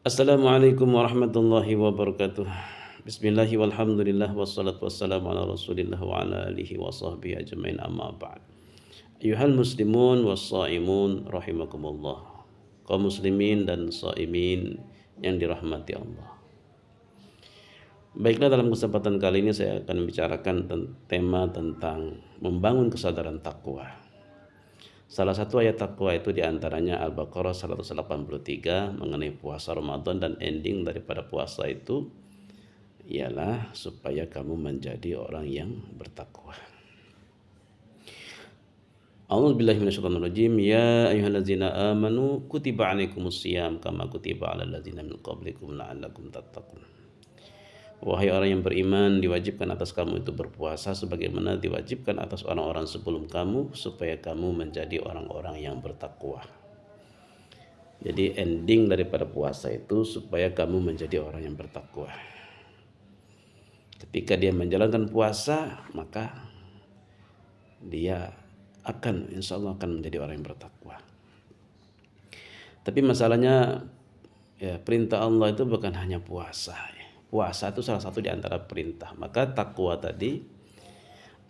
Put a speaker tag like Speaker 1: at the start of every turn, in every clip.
Speaker 1: Assalamualaikum warahmatullahi wabarakatuh. Bismillahi walhamdulillah wassalatu wassalamu ala rasulillah wa ala alihi wa sahbihi ajmain amma ba'd. Ayuhal muslimun wassaimun rahimakumullah. Kaum muslimin dan saimin yang dirahmati Allah. Baiklah, dalam kesempatan kali ini saya akan membicarakan tema tentang membangun kesadaran takwa. Salah satu ayat takwa itu diantaranya Al-Baqarah 183 mengenai puasa Ramadan, dan ending daripada puasa itu ialah supaya kamu menjadi orang yang bertakwa. A'udzubillahi minasyaitonirrajim. Ya ayyuhallazina amanu kutiba alaikumusiyam kama kutiba alal ladzina min qablikum la'allakum tattaqun. Wahai orang yang beriman, diwajibkan atas kamu itu berpuasa sebagaimana diwajibkan atas orang-orang sebelum kamu, supaya kamu menjadi orang-orang yang bertakwa. Jadi ending daripada puasa itu supaya kamu menjadi orang yang bertakwa. Ketika dia menjalankan puasa, maka dia insya Allah akan menjadi orang yang bertakwa. Tapi masalahnya, perintah Allah itu bukan hanya puasa. Puasa itu salah satu di antara perintah. Maka takwa tadi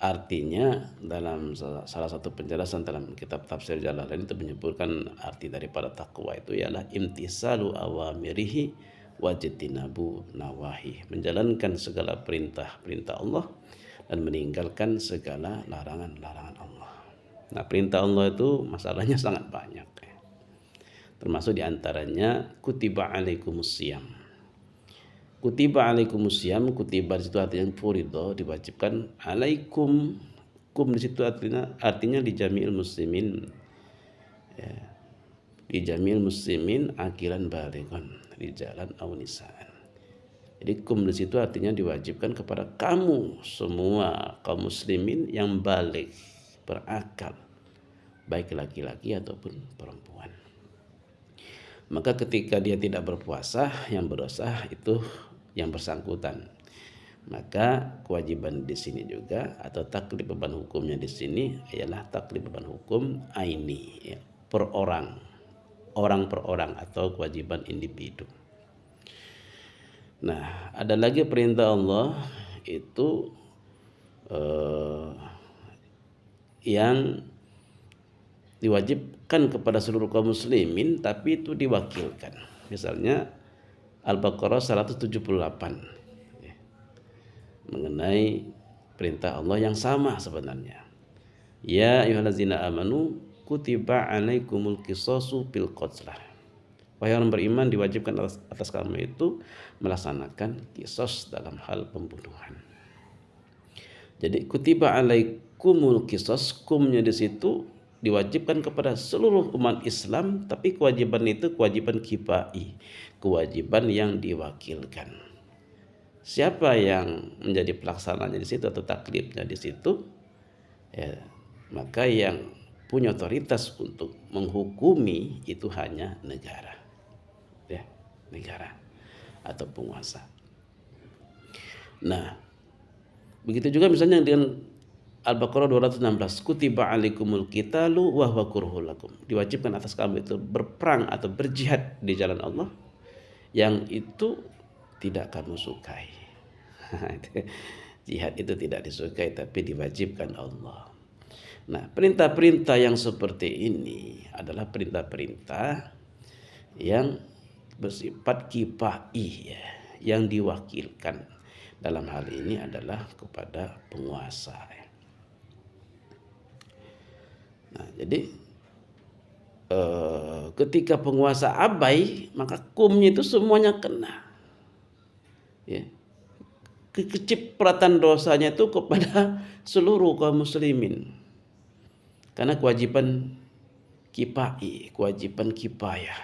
Speaker 1: artinya, dalam salah satu penjelasan dalam kitab tafsir Jalalain itu menyebutkan arti daripada takwa itu ialah imtisalu awamirihi wajtinabu nawahi, menjalankan segala perintah Allah dan meninggalkan segala larangan-larangan Allah. Nah, perintah Allah itu masalahnya sangat banyak, termasuk diantaranya kutiba alaikumusiyam. Kutiba alaikumusiyam, kutiba di situ artinya furido, diwajibkan. Alaikum, kum di situ artinya di jami'il muslimin, di jami'il muslimin akilan balighan rijalan aw nisaan. Jadi kum di situ artinya diwajibkan kepada kamu semua kaum muslimin yang balik, berakal, baik laki-laki ataupun perempuan. Maka ketika dia tidak berpuasa, yang berdosa itu yang bersangkutan. Maka kewajiban di sini juga, atau taklif beban hukumnya di sini ialah taklif beban hukum aini, per orang per orang, atau kewajiban individu. Nah, ada lagi perintah Allah itu yang diwajibkan kepada seluruh kaum muslimin, tapi itu diwakilkan. Misalnya Al-Baqarah 178 mengenai perintah Allah yang sama sebenarnya. Ya ayyuhallazina amanu kutiba alaikumul qisasu fil qatlah. Wahai orang beriman, diwajibkan atas kamu itu melaksanakan qisas dalam hal pembunuhan. Jadi kutiba alaikumul qisas, kumnya di situ diwajibkan kepada seluruh umat Islam, tapi kewajiban itu kewajiban kifai, kewajiban yang diwakilkan. Siapa yang menjadi pelaksananya di situ atau taklifnya di situ? Maka yang punya otoritas untuk menghukumi itu hanya negara, negara atau penguasa. Nah, begitu juga misalnya dengan Al-Baqarah 216, kutiba alaikumul qitalu wa huwa kurhul lakum. Diwajibkan atas kamu itu berperang atau berjihad di jalan Allah, yang itu tidak kamu sukai. Jihad itu tidak disukai, tapi diwajibkan Allah. Nah, perintah-perintah yang seperti ini adalah perintah-perintah yang bersifat kifai, yang diwakilkan. Dalam hal ini adalah kepada penguasa. Nah, jadi ketika penguasa abai, maka kumnya itu semuanya kena. Kecipratan dosanya itu kepada seluruh kaum muslimin. Karena kewajiban kifai, kewajiban kifayah.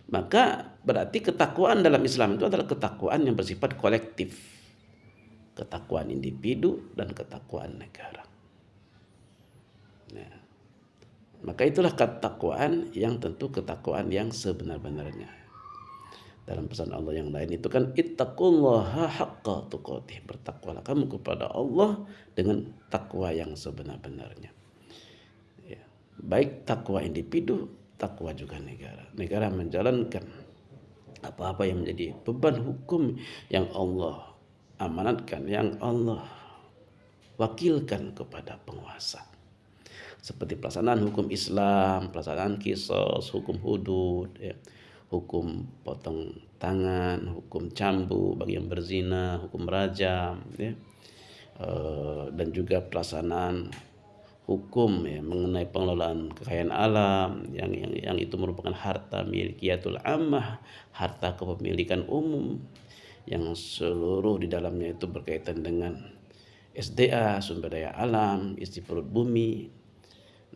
Speaker 1: Maka berarti ketakwaan dalam Islam itu adalah ketakwaan yang bersifat kolektif. Ketakwaan individu dan ketakwaan negara. Nah, maka itulah ketakwaan yang tentu ketakwaan yang sebenar-benarnya. Dalam pesan Allah yang lain itu kan ittaqullaha haqqa tuqatih, bertakwalah kamu kepada Allah dengan takwa yang sebenar-benarnya. Baik takwa individu takwa juga negara. Negara menjalankan apa-apa yang menjadi beban hukum yang Allah amanatkan, yang Allah wakilkan kepada penguasa. Seperti pelaksanaan hukum Islam, pelaksanaan kisos, hukum hudud, ya, hukum potong tangan, hukum cambuk bagi yang berzina, hukum rajam, ya, dan juga pelaksanaan hukum ya, mengenai pengelolaan kekayaan alam yang itu merupakan harta milkiyatul ammah, harta kepemilikan umum yang seluruh di dalamnya itu berkaitan dengan SDA, sumber daya alam, isi perut bumi.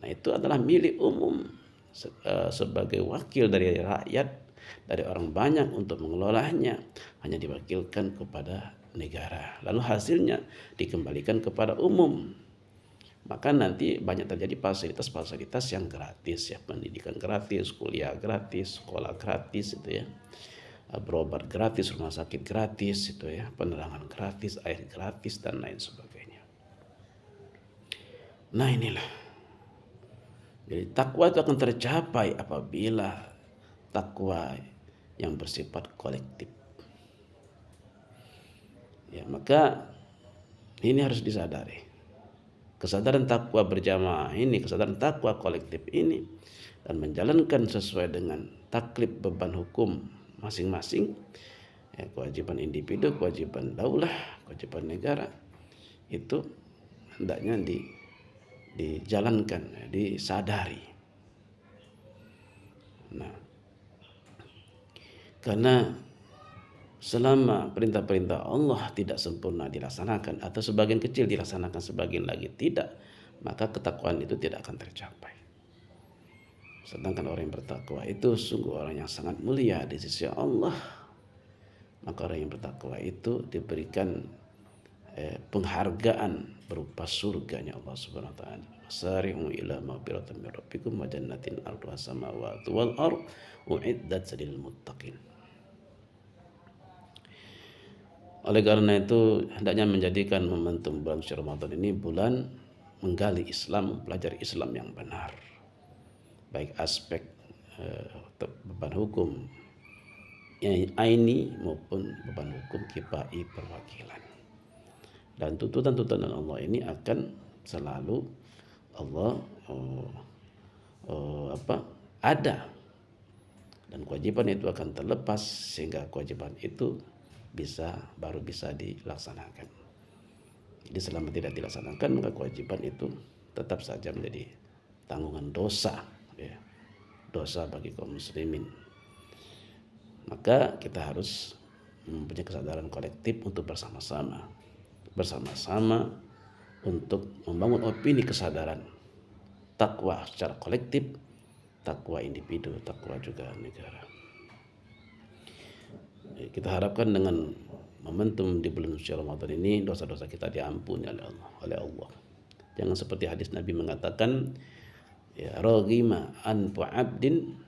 Speaker 1: Nah, itu adalah milik umum sebagai wakil dari rakyat, dari orang banyak untuk mengelolanya, hanya diwakilkan kepada negara. Lalu hasilnya dikembalikan kepada umum. Maka nanti banyak terjadi fasilitas-fasilitas yang gratis ya, pendidikan gratis, kuliah gratis, sekolah gratis itu ya. Berobat gratis, rumah sakit gratis itu ya, penerangan gratis, air gratis dan lain sebagainya. Nah, inilah. Jadi takwa itu akan tercapai apabila takwa yang bersifat kolektif. Ya, maka ini harus disadari. Kesadaran takwa berjamaah ini, kesadaran takwa kolektif ini, dan menjalankan sesuai dengan taklif beban hukum masing-masing, ya, kewajiban individu, kewajiban daulah, kewajiban negara, itu hendaknya dijalankan, disadari. Nah, karena selama perintah-perintah Allah tidak sempurna dilaksanakan atau sebagian kecil dilaksanakan, sebagian lagi tidak, maka ketakwaan itu tidak akan tercapai. Sedangkan orang yang bertakwa itu sungguh orang yang sangat mulia di sisi Allah. Maka orang yang bertakwa itu diberikan penghargaan berupa surganya Allah Subhanahu wa taala. Sari'u ila maghfiratin min rabbikum wa jannatin 'arduha samawati wal ardh u'iddat lil muttaqin. Oleh karena itu hendaknya menjadikan momentum bulan suci Ramadan ini bulan menggali Islam, mempelajari Islam yang benar. Baik aspek beban hukum aini maupun beban hukum kifai perwakilan. Dan tuntutan-tuntutan Allah ini akan selalu Allah ada, dan kewajiban itu akan terlepas sehingga kewajiban itu baru bisa dilaksanakan. Jadi selama tidak dilaksanakan, maka kewajiban itu tetap saja menjadi tanggungan dosa, ya, dosa bagi kaum muslimin. Maka kita harus mempunyai kesadaran kolektif untuk bersama-sama untuk membangun opini kesadaran takwa secara kolektif, takwa individu, takwa juga negara. Kita harapkan dengan momentum di bulan suci Ramadan ini dosa-dosa kita diampuni oleh Allah. Jangan seperti hadis Nabi mengatakan, ya, raghima anfu abdin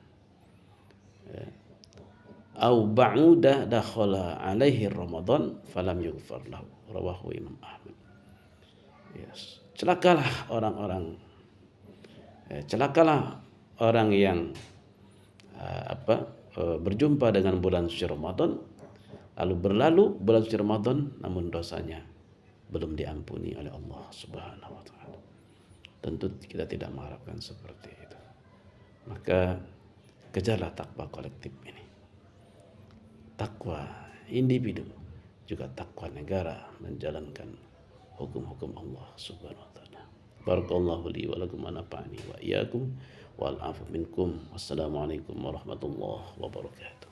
Speaker 1: au ba'uda dakhala alaihi Ramadan falam yughfar lahu, rawahu Imam Ahmad. Yes. Celakalah orang yang berjumpa dengan bulan suci Ramadan, lalu berlalu bulan suci Ramadan namun dosanya belum diampuni oleh Allah Subhanahu wa taala. Tentu kita tidak mengharapkan seperti itu. Maka kejarlah takwa kolektif ini. Takwa individu juga takwa negara menjalankan hukum-hukum Allah Subhanahu wa taala. Barakallahu li wa lakum wa nafa'ani wa iyyakum wal afu minkum. Wassalamualaikum warahmatullahi wabarakatuh.